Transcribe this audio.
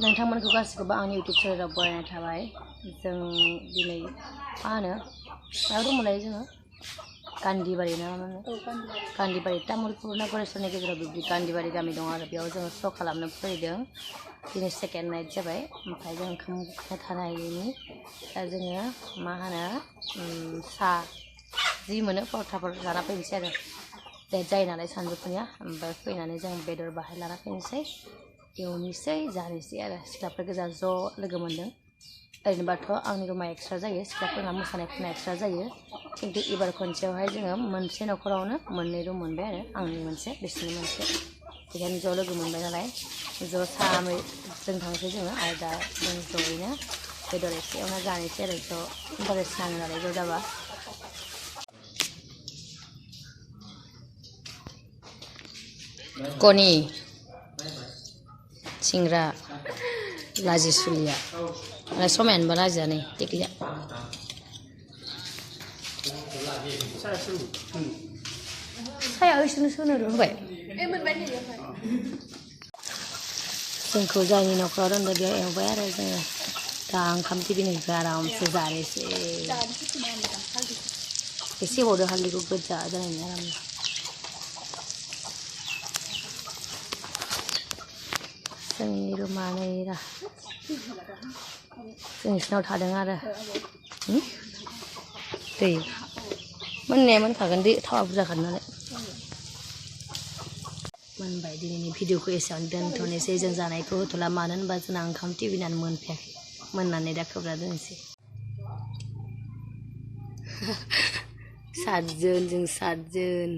नोंथांमोनखौ गासिखौबो आंनि इउटुब चेनेलाव बरायनाय थाबाय। जों दिनै मा होनो मायाव दंमोनलाय जोङो गान्धीबारि ना मा होनो गान्धीबारि तामुलपुर नगरेश्वरनि गेजेराव बिब्दि गान्धीबारि गामि दं आरो बेयाव जोङो श' खालामनो फैदों। दिनै सेकेन्ड नाइट जाबाय ओमफ्राय जों ओंखाम थानो हायैनि दा जोङो मा होनो साहा जि मोनो परथाफोर लाना फैनोसै आरो लेट जायो नालाय सानजौफुनिया ओमफ्राय फैनानै जों बेदर बाहाय लाना फैनोसै एवनोसै जानोसै आरो सिख्लाफोर गोजा ज' लोगो मोन्दों। ओरैनोबाथ' आंनि रुमा एक्सट्रा जायो सिख्लाफोरना मोसानायफोरना एक्सट्रा जायो खिन्थु एबार खनसेयावहाय जोङो मोनसे न'खरावनो मोननै रुम मोनबाय आरो आंनि मोनसे बिसोरनि मोनसे बेखायनो ज' लोगो मोनबाय नालाय ज' साहा जों थांसै जोङो आरो दा जों ज'यैनो बेदर एसे एवना जानोसै आरो ज' इन्टारेस्ट नाङो नालाय ज' जाबा। कनि सिंग्रा लाजि सुलिया समायानोबा लाजिया नै टेकलिया साया ओइसोरनो सोनो होबाय जोंखौ जायनि न'खराव दोनदों बेयाव एवबाय आरो जोङो दा ओंखाम टिफिननिफ्राय आरामसे जानोसै एसे हरदो हालदैखौ गोजा जानायनि आराम जोंनि रुमा नै रा जों बिसिनाव थादों आरो दै मोननाया मोनखागोन दै थावा बुरजाखान नालाय मोनबाय दिनैनि भिडिअखौ एसेयावनो दोनथ'नोसै जों जानायखौ होथ'ला मानो होनबा जोंना ओंखाम टिफिनानो मोनफैयाखै मोननानै दा खोबना दोनसै 7 जोन जों 7 जोन